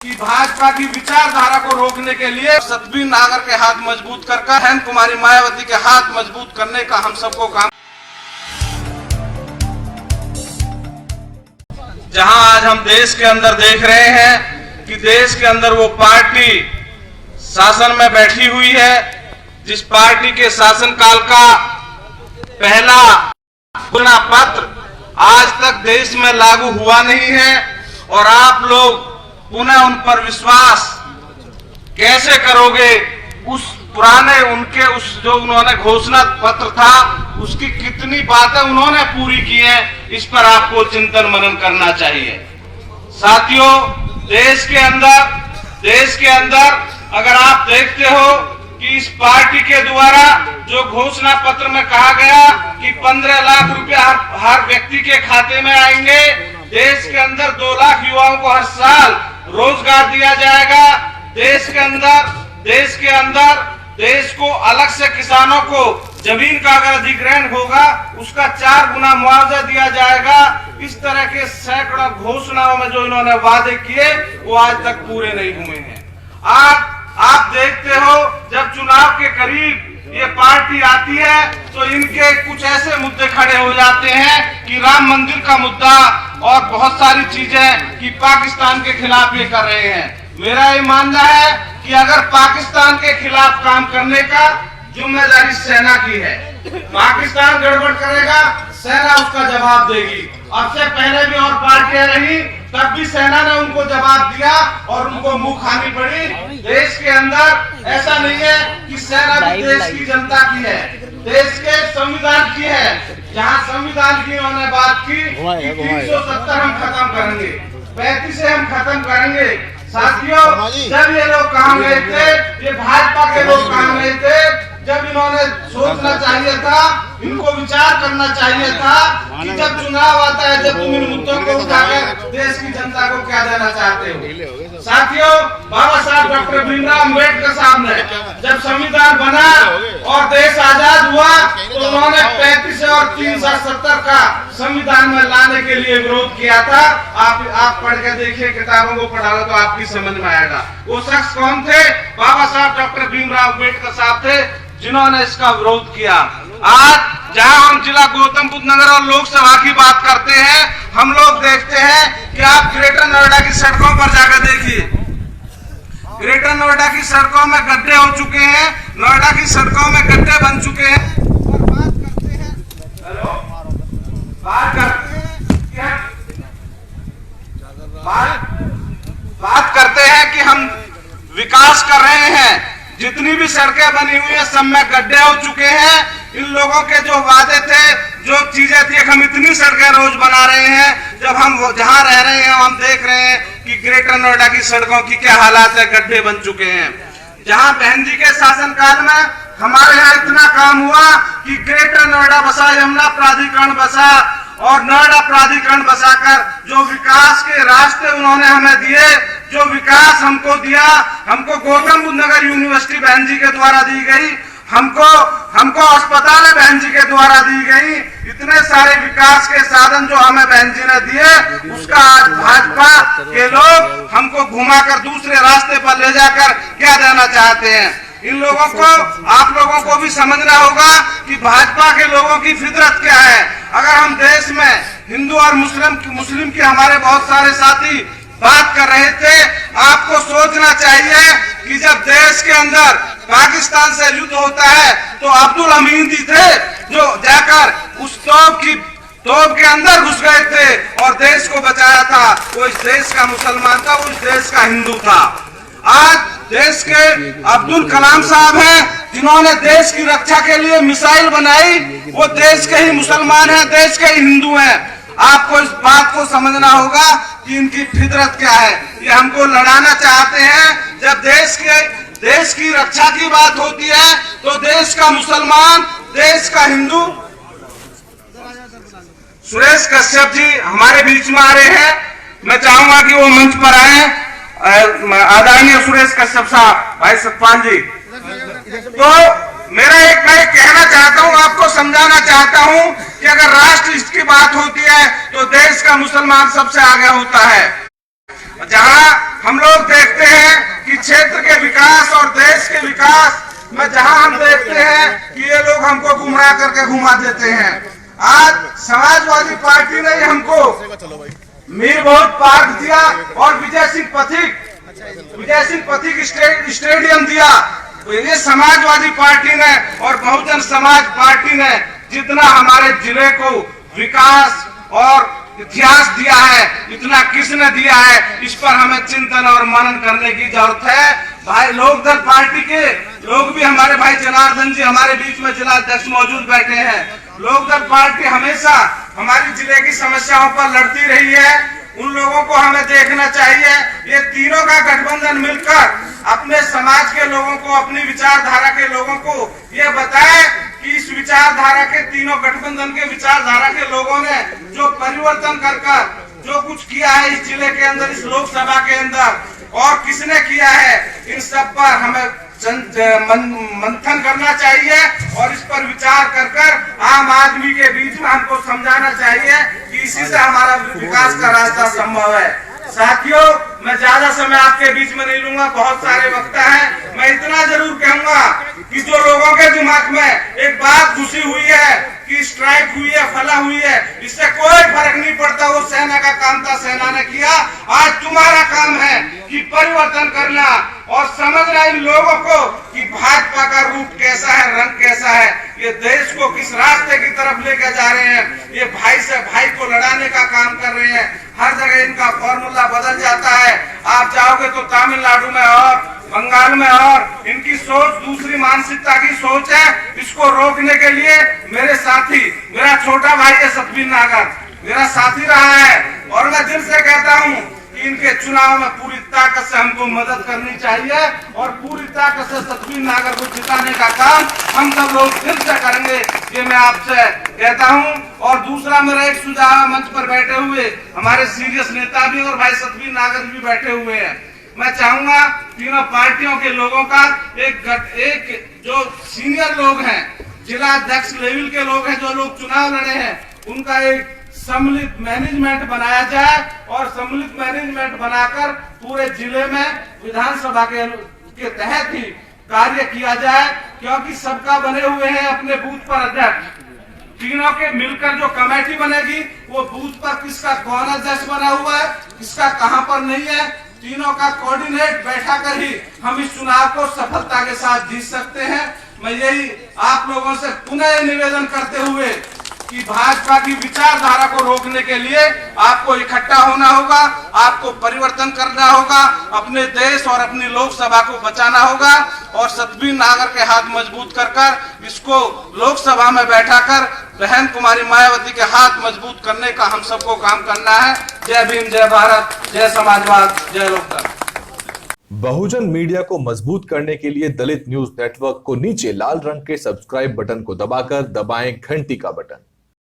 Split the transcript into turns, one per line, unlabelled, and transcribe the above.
कि भाजपा की विचारधारा को रोकने के लिए सतबीर नागर के हाथ मजबूत कर बहन कुमारी मायावती के हाथ मजबूत करने का हम सबको काम। जहां आज हम देश के अंदर देख रहे हैं कि देश के अंदर वो पार्टी शासन में बैठी हुई है जिस पार्टी के शासनकाल का पहला घोषणा पत्र आज तक देश में लागू हुआ नहीं है और आप लोग पुनः उन पर विश्वास कैसे करोगे? उस पुराने उनके उस जो उन्होंने घोषणा पत्र था उसकी कितनी बातें उन्होंने पूरी की हैं, इस पर आपको चिंतन मनन करना चाहिए। साथियों, देश के अंदर अगर आप देखते हो कि इस पार्टी के द्वारा जो घोषणा पत्र में कहा गया कि 15 लाख रुपए हर व्यक्ति के खाते में आएंगे, देश के अंदर 2 लाख युवाओं को हर साल रोजगार दिया जाएगा, देश के अंदर देश को अलग से किसानों को जमीन का अगर अधिग्रहण होगा उसका 4 गुना मुआवजा दिया जाएगा। इस तरह के सैकड़ों घोषणाओं में जो इन्होंने वादे किए वो आज तक पूरे नहीं हुए हैं। आप देखते हो जब चुनाव के करीब ये पार्टी आती है तो इनके कुछ ऐसे मुद्दे खड़े हो जाते हैं कि राम मंदिर का मुद्दा और बहुत सारी चीजें कि पाकिस्तान के खिलाफ ये कर रहे हैं। मेरा ये मानना है कि अगर पाकिस्तान के खिलाफ काम करने का जिम्मेदारी सेना की है, पाकिस्तान गड़बड़ करेगा सेना उसका जवाब देगी। अब से पहले भी और पार्टियां रही तब भी सेना ने उनको जवाब दिया और उनको मुंह खानी पड़ी। देश के अंदर ऐसा नहीं है कि सेना भी देश की जनता की है, देश के संविधान की है। जहां संविधान की उन्होंने बात की कि 370 हम खत्म करेंगे, 35 से हम खत्म करेंगे। साथियों, जब ये लोग काम गए थे, ये भाजपा के लोग काम गए थे, जब इन्होंने सोचना चाहिए था, इनको विचार करना चाहिए था कि जब चुनाव आता है, जब तुम इन मुद्दों को उठाकर देश की जनता को क्या देना चाहते हो। साथियों, बाबा साहब डॉक्टर भीमराव अम्बेडकर साहब ने जब संविधान बना और देश आजाद हुआ तो उन्होंने 35 और 370 का संविधान में लाने के लिए विरोध किया था। आप पढ़ के देखिए, किताबों को पढ़ा तो आपकी समझ में आएगा। वो शख्स कौन थे? बाबा साहब डॉक्टर भीमराव अम्बेडकर साहब थे जिन्होंने इसका विरोध किया। आज जहां हम जिला गौतम बुद्ध नगर और लोकसभा की बात करते हैं, हम लोग देखते हैं कि आप ग्रेटर नोएडा की सड़कों पर जाकर देखिए, ग्रेटर नोएडा की सड़कों में गड्ढे हो चुके हैं, नोएडा की सड़कों में गड्ढे बन चुके हैं। और बात करते हैं कि हम विकास कर रहे हैं, जितनी भी सड़कें बनी हुई है सब में गड्ढे हो चुके हैं। इन लोगों के जो वादे थे, जो चीजें थी, हम इतनी सड़कें रोज बना रहे हैं, जब हम जहां रह रहे हैं हम देख रहे हैं कि ग्रेटर नोएडा की सड़कों की क्या हालात है, गड्ढे बन चुके हैं। जहां बहन जी के शासनकाल में हमारे यहाँ इतना काम हुआ कि ग्रेटर नोएडा बसा, यमुना प्राधिकरण बसा और नोएडा प्राधिकरण बसाकर जो विकास के रास्ते उन्होंने हमें दिए, जो विकास हमको दिया, हमको गौतम बुद्ध नगर यूनिवर्सिटी बहन जी के द्वारा दी गई, हमको अस्पताल बहन जी के द्वारा दी गई, इतने सारे विकास के साधन जो हमें बहन जी ने दिए, उसका आज भाजपा के लोग हमको घुमाकर दूसरे रास्ते पर ले जाकर क्या देना चाहते हैं। इन लोगों को, आप लोगों को भी समझना होगा कि भाजपा के लोगों की फितरत क्या है। अगर हम देश में हिंदू और मुस्लिम की हमारे बहुत सारे साथी बात कर रहे थे, आपको सोचना चाहिए कि जब देश के अंदर पाकिस्तान से युद्ध होता है तो अब्दुल हमीद ही थे जो जाकर उस तोप के अंदर घुस गए थे और देश को बचाया था। वो इस देश का मुसलमान था, वो इस देश का हिंदू था। आज देश के अब्दुल कलाम साहब हैं जिन्होंने देश की रक्षा के लिए मिसाइल बनाई, वो देश के ही मुसलमान हैं, देश के ही हिंदू हैं। आपको इस बात को समझना होगा कि इनकी फितरत क्या है। ये हमको लड़ाना चाहते हैं। जब देश की रक्षा की बात होती है तो देश का मुसलमान, देश का हिंदू। सुरेश कश्यप जी हमारे बीच में आ रहे हैं, मैं चाहूंगा कि वो मंच पर आए। आदरणीय सुरेश कश्यप साहब, भाई सतपाल जी, तो मैं कहना चाहता हूं, आपको समझाना चाहता हूं कि अगर राष्ट्र हित की बात होती है तो देश का मुसलमान सबसे आगे होता है। जहां हम लोग देखते हैं कि क्षेत्र के विकास और देश के विकास में जहां हम देखते हैं कि ये लोग हमको गुमराह करके घुमा देते हैं। आज समाजवादी पार्टी ने हमको मीर बहुत पार्क दिया और विजय सिंह पथिक स्टेडियम दिया। तो ये समाजवादी पार्टी ने और बहुजन समाज पार्टी ने जितना हमारे जिले को विकास और इतिहास दिया है, इतना किसने दिया है, इस पर हमें चिंतन और मनन करने की जरूरत है। भाई लोकदल पार्टी के लोग भी, हमारे भाई जनार्दन जी हमारे बीच में जिला अध्यक्ष मौजूद बैठे हैं। लोकदल पार्टी हमेशा हमारी जिले की समस्याओं पर लड़ती रही है। उन लोगों को हमें देखना चाहिए। ये तीनों का गठबंधन मिलकर अपने समाज के लोगों को, अपनी विचारधारा के लोगों को ये बताए कि इस विचारधारा के, तीनों गठबंधन के विचारधारा के लोगों ने जो परिवर्तन कर जो कुछ किया है इस जिले के अंदर, इस लोकसभा के अंदर, और किसने किया है, इन सब पर हमें मंथन करना चाहिए और इस पर विचार कर आम आदमी के बीच में हमको समझाना चाहिए कि इसी से हमारा विकास का रास्ता संभव है। साथियों, मैं ज्यादा समय आपके बीच में नहीं लूंगा, बहुत सारे वक्ता हैं। मैं इतना जरूर कहूंगा कि जो लोगों के दिमाग में एक बात घुसी हुई है कि स्ट्राइक हुई है, फला हुई है, इससे कोई फर्क नहीं पड़ता। वो सेना का काम था, सेना ने किया। आज तुम्हारा काम है कि परिवर्तन करना और समझना इन लोगों को कि भाजपा का रूप कैसा है, रंग कैसा है, ये देश को किस रास्ते की तरफ लेकर जा रहे हैं। ये भाई से भाई को लड़ाने का काम कर रहे हैं। हर जगह इनका फॉर्मूला बदल जाता है। आप जाओगे तो तमिलनाडु में और बंगाल में और इनकी सोच दूसरी मानसिकता की सोच है। इसको रोकने के लिए मेरे साथी, मेरा छोटा भाई है सतबीर नागर, मेरा साथी रहा है और मैं दिल से कहता हूँ कि इनके चुनाव में पूरी ताकत से हमको मदद करनी चाहिए और पूरी ताकत से सतबीर नागर को जिताने का काम हम सब लोग दिल से करेंगे, ये मैं आपसे कहता हूँ। और दूसरा मेरा एक सुझाव है, मंच पर बैठे हुए हमारे सीरियस नेता भी और भाई सतबीर नागर भी बैठे हुए हैं। मैं चाहूंगा तीनों पार्टियों के लोगों का एक जो सीनियर लोग हैं, जिला अध्यक्ष लेवल के लोग हैं, जो लोग चुनाव लड़े हैं, उनका एक सम्मिलित मैनेजमेंट बनाया जाए और सम्मिलित मैनेजमेंट बनाकर पूरे जिले में विधानसभा के तहत ही कार्य किया जाए, क्योंकि सबका बने हुए हैं अपने बूथ पर अध्यक्ष। तीनों के मिलकर जो कमेटी बनेगी वो बूथ पर किसका कौन अध्यक्ष बना हुआ है, किसका कहां पर नहीं है, तीनों का कोऑर्डिनेट बैठा कर ही हम इस चुनाव को सफलता के साथ जीत सकते हैं। मैं यही आप लोगों से पुनः निवेदन करते हुए कि भाजपा की विचारधारा को रोकने के लिए आपको इकट्ठा होना होगा, आपको परिवर्तन करना होगा, अपने देश और अपनी लोकसभा को बचाना होगा और सतबीर नागर के हाथ मजबूत कर इसको लोकसभा में बैठाकर बहन कुमारी मायावती के हाथ मजबूत करने का हम सबको काम करना है। जय भीम, जय भारत, जय समाजवाद, जय लोकतंत्र।
बहुजन मीडिया को मजबूत करने के लिए दलित न्यूज नेटवर्क को नीचे लाल रंग के सब्सक्राइब बटन को दबाकर दबाएं घंटी का बटन।